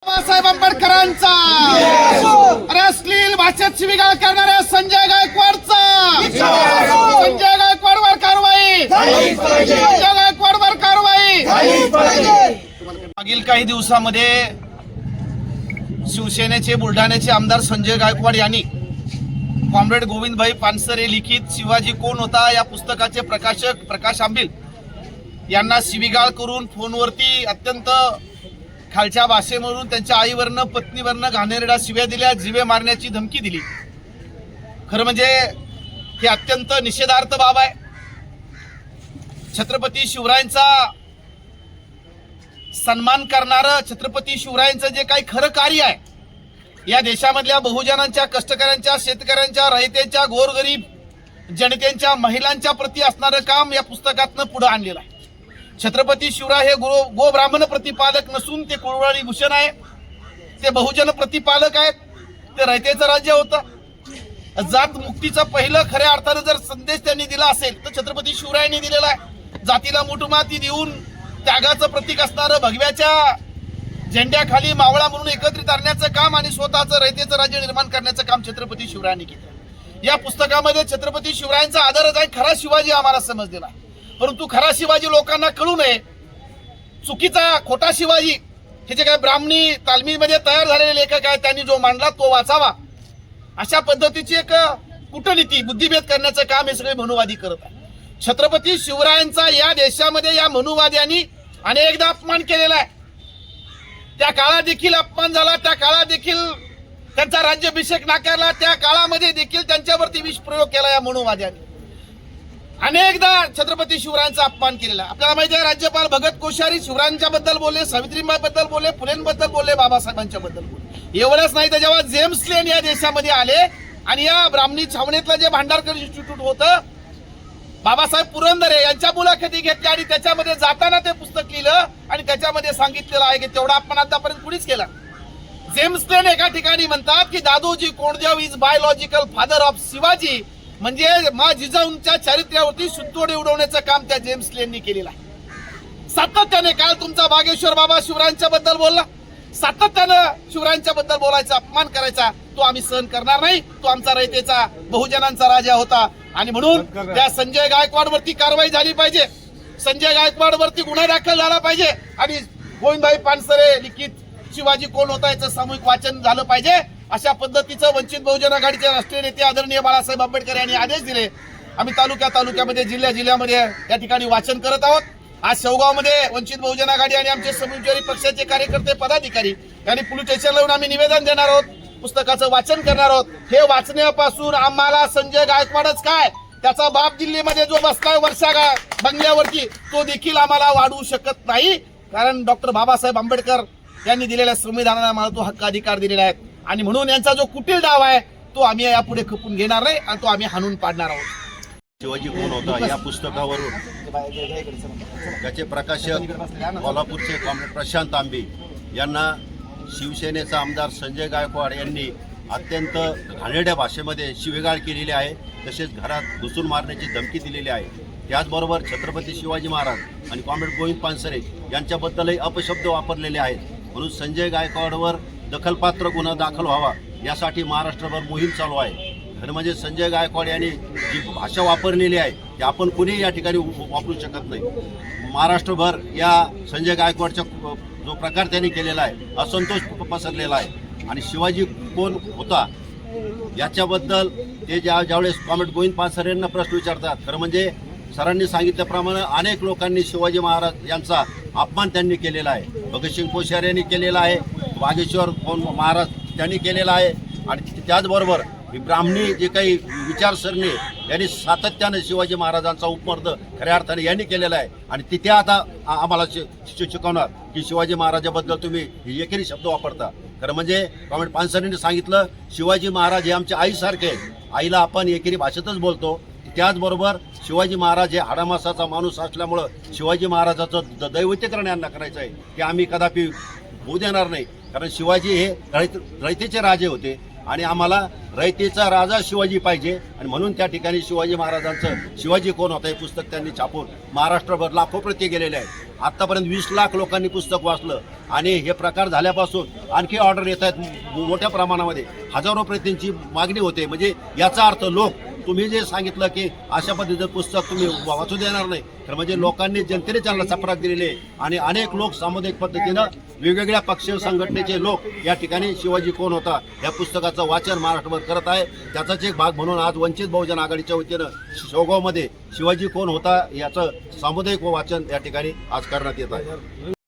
बाबासाहेब आंबेडकरांचा अरे अश्लील भाषेत शिवीगाळ करणाऱ्या संजय गायकवाडचा संजय गायकवाडवर कारवाई संजय गायकवाडवर कारवाई। मागील काही दिवसामध्ये शिवसेनेचे बुलढाण्याचे आमदार संजय गायकवाड यांनी कॉम्रेड गोविंदभाई पानसरे लिखित शिवाजी कोण होता या पुस्तकाचे प्रकाशक प्रकाश आंबिल यांना शिवीगाळ करून फोनवरती अत्यंत खालच्या भाषेमधून त्यांच्या आईवरनं पत्नीवरनं घाणेरड्या शिव्या दिल्या, जीवे मारण्याची धमकी दिली। खरं म्हणजे हे अत्यंत निषेधार्थ बाब आहे। छत्रपती शिवरायांचा सन्मान करणारं छत्रपती शिवरायांचं जे काही खरं कार्य आहे या देशामधल्या बहुजनांच्या, कष्टकऱ्यांच्या, शेतकऱ्यांच्या, रहित्यांच्या, गोरगरीब जनतेच्या, महिलांच्या प्रती असणारं काम या पुस्तकातनं पुढे आणलेलं आहे। छत्रपती शिवराय हे गो ब्राह्मण प्रतिपादक नसून ते कुळवळी भूषण आहे, ते बहुजन प्रतिपादक आहेत, ते रयतेचं राज्य होतं। जात मुक्तीचा पहिलं खऱ्या अर्थानं जर संदेश त्यांनी दिला असेल तर छत्रपती शिवरायांनी दिलेला आहे। जातीला मुठमाती देऊन त्यागाचं प्रतीक असणारं भगव्याच्या झेंड्याखाली मावळा म्हणून एकत्रित आणण्याचं काम आणि स्वतःचं रयतेचं राज्य निर्माण करण्याचं काम छत्रपती शिवरायांनी केलं। या पुस्तकामध्ये छत्रपती शिवरायांचा आदरच आहे, खरा शिवाजी आम्हाला समजलेला आहे। परंतु खरा शिवाजी लोकांना कळू नये, चुकीचा खोटा शिवाजी हे जे काही ब्राह्मणी तालमीमध्ये तयार झालेले लेखक आहेत त्यांनी जो मांडला तो वाचावा, अशा पद्धतीची एक कूटनीती बुद्धिभेद करण्याचं काम हे सगळे मनुवादी करत आहे। छत्रपती शिवरायांचा या देशामध्ये या मनुवाद्यांनी अनेकदा अपमान केलेला आहे। त्या काळात देखील अपमान झाला, त्या काळात देखील त्यांचा राज्याभिषेक नाकारला, त्या काळामध्ये देखील त्यांच्यावरती विषप्रयोग केला या मनुवाद्यांनी। अनेकदा छत्रपती शिवरायांचा अपमान केलेला। आपल्याला माहिती आहे राज्यपाल भगत कोश्यारी शिवरायांच्या बद्दल बोलले, सावित्रीबाई बद्दल बोलले, फुलेंबद्दल बोलले, बाबासाहेबांच्या बद्दल बोलले। एवढंच नाही तर जेव्हा जेम्स लेन या देशामध्ये आले आणि या ब्राह्मणी छावणीतलं जे भांडारकर इन्स्टिट्यूट होतं, बाबासाहेब पुरंदरे यांच्या मुलाखती घेतल्या आणि त्याच्यामध्ये जाताना ते पुस्तक लिहिलं आणि त्याच्यामध्ये सांगितलेलं आहे की तेवढा अपमान आतापर्यंत कुणीच केला। जेम्स लेन एका ठिकाणी म्हणतात की Dadoji Kondadev is biological father of Shivaji, म्हणजे मा जिजाऊंच्या चारित्र्यावरती सुतोडे उडवण्याचं काम त्या जेम्स लेननी केलेलं आहे। सातत्याने काल तुमचा बागेश्वर बाबा शिवरायांच्या बद्दल बोलला, सातत्यानं शिवरायांच्या बद्दल बोलायचा, अपमान करायचा, तो आम्ही सहन करणार नाही। तो आमचा रयतेचा बहुजनांचा राजा होता आणि म्हणून त्या संजय गायकवाड वरती कारवाई झाली पाहिजे, संजय गायकवाड वरती गुन्हा दाखल झाला पाहिजे आणि गोविंदभाई पानसरे लिखित शिवाजी कोण होता याचं सामूहिक वाचन झालं पाहिजे। अशा पद्धतीचं वंचित बहुजन आघाडीचे राष्ट्रीय नेते आदरणीय बाळासाहेब आंबेडकर यांनी आदेश दिले। आम्ही तालुक्यामध्ये जिल्ह्यामध्ये या ठिकाणी वाचन करत आहोत। आज शेवगावमध्ये वंचित बहुजन आघाडी आणि आमचे समविचारी पक्षाचे कार्यकर्ते, पदाधिकारी यांनी पोलीस स्टेशनला येऊन आम्ही निवेदन देणार आहोत, पुस्तकाचं वाचन करणार आहोत। हे वाचण्यापासून आम्हाला संजय गायकवाडच काय, त्याचा बाप दिल्लीमध्ये जो बसलाय वर्षा बंगल्यावरती, तो देखील आम्हाला वाढवू शकत नाही, कारण डॉक्टर बाबासाहेब आंबेडकर यांनी दिलेल्या संविधानाने आम्हाला तो हक्क अधिकार दिलेला आहे आणि म्हणून यांचा जो कुटील डाव आहे तो आम्ही यापुढे खपून घेणार नाही आणि तो आम्ही हाणून पाडणार आहोत। शिवाजी कोण होता या पुस्तकावरून त्याचे प्रकाशक कोल्हापूरचे कॉम्रेड प्रशांत आंबे यांना शिवसेनेचा आमदार संजय गायकवाड यांनी अत्यंत घाणेरड्या भाषेमध्ये शिवीगाळ केलेली आहे, तसेच घरात घुसून मारण्याची धमकी दिलेली आहे। त्याचबरोबर छत्रपती शिवाजी महाराज आणि कॉम्रेड गोविंद पानसरे यांच्याबद्दलही अपशब्द वापरलेले आहेत। म्हणून संजय गायकवाडवर दखलपात्र गुन्हा दाखल व्हावा यासाठी महाराष्ट्रभर मोहीम चालू आहे। खरं म्हणजे संजय गायकवाड यांनी जी भाषा वापरलेली आहे ती आपण कुणीही या ठिकाणी वापरू शकत नाही। महाराष्ट्रभर या संजय गायकवाडचा जो प्रकार त्यांनी केलेला आहे असंतोष पसरलेला आहे आणि शिवाजी कोण होता याच्याबद्दल ते ज्यावेळेस कॉम्रेड गोविंद पानसरे यांना प्रश्न विचारतात, खरं म्हणजे सरांनी सांगितल्याप्रमाणे अनेक लोकांनी शिवाजी महाराज यांचा अपमान त्यांनी केलेला आहे। भगतसिंग कोश्यारी यांनी केलेला आहे, बागेश्वर महाराज त्यांनी केलेला आहे आणि त्याचबरोबर ब्राह्मणी जे काही विचारसरणी यांनी सातत्याने शिवाजी महाराजांचा उपमर्द खऱ्या अर्थाने यांनी केलेला आहे आणि तिथे आता आम्हाला शिकवणार की शिवाजी महाराजाबद्दल तुम्ही एकेरी शब्द वापरता। खरं म्हणजे कॉम्रेड पानसरेंनी सांगितलं शिवाजी महाराज हे आमच्या आईसारखे, आईला आपण एकेरी भाषेतच बोलतो। त्याचबरोबर शिवाजी महाराज हे हाडामासाचा माणूस असल्यामुळं शिवाजी महाराजाचं दैवतीकरण यांना करायचं आहे, ते आम्ही कदापि होऊ देणार नाही। कारण शिवाजी हे रयतेचे राजे होते, आणि आम्हाला रयतेचा राजा शिवाजी पाहिजे आणि म्हणून त्या ठिकाणी शिवाजी महाराजांचं शिवाजी कोण होता हे पुस्तक त्यांनी छापून महाराष्ट्रभर लाखो प्रती गेलेले आहेत. आतापर्यंत 20 लाख लोकांनी पुस्तक वाचलं आणि हे प्रकार झाल्यापासून आणखी ऑर्डर येत आहेत मोठ्या प्रमाणामध्ये. हजारो प्रतींची मागणी होते. म्हणजे याचा अर्थ लोक तुम्ही जे सांगितलं की अशा पद्धतीचं पुस्तक तुम्ही वाचू देणार नाही, तर म्हणजे लोकांनी जनतेने त्यांना चपराक दिलेली आहे आणि अनेक लोक सामुदायिक पद्धतीनं वेगवेगळ्या पक्ष संघटनेचे लोक या ठिकाणी शिवाजी कोण होता या पुस्तकाचं वाचन महाराष्ट्रभर करत आहे. त्याचाच एक भाग म्हणून आज वंचित बहुजन आघाडीच्या वतीनं शेवगावमध्ये शिवाजी कोण होता याचं सामुदायिक वाचन या ठिकाणी आज करण्यात येत आहे.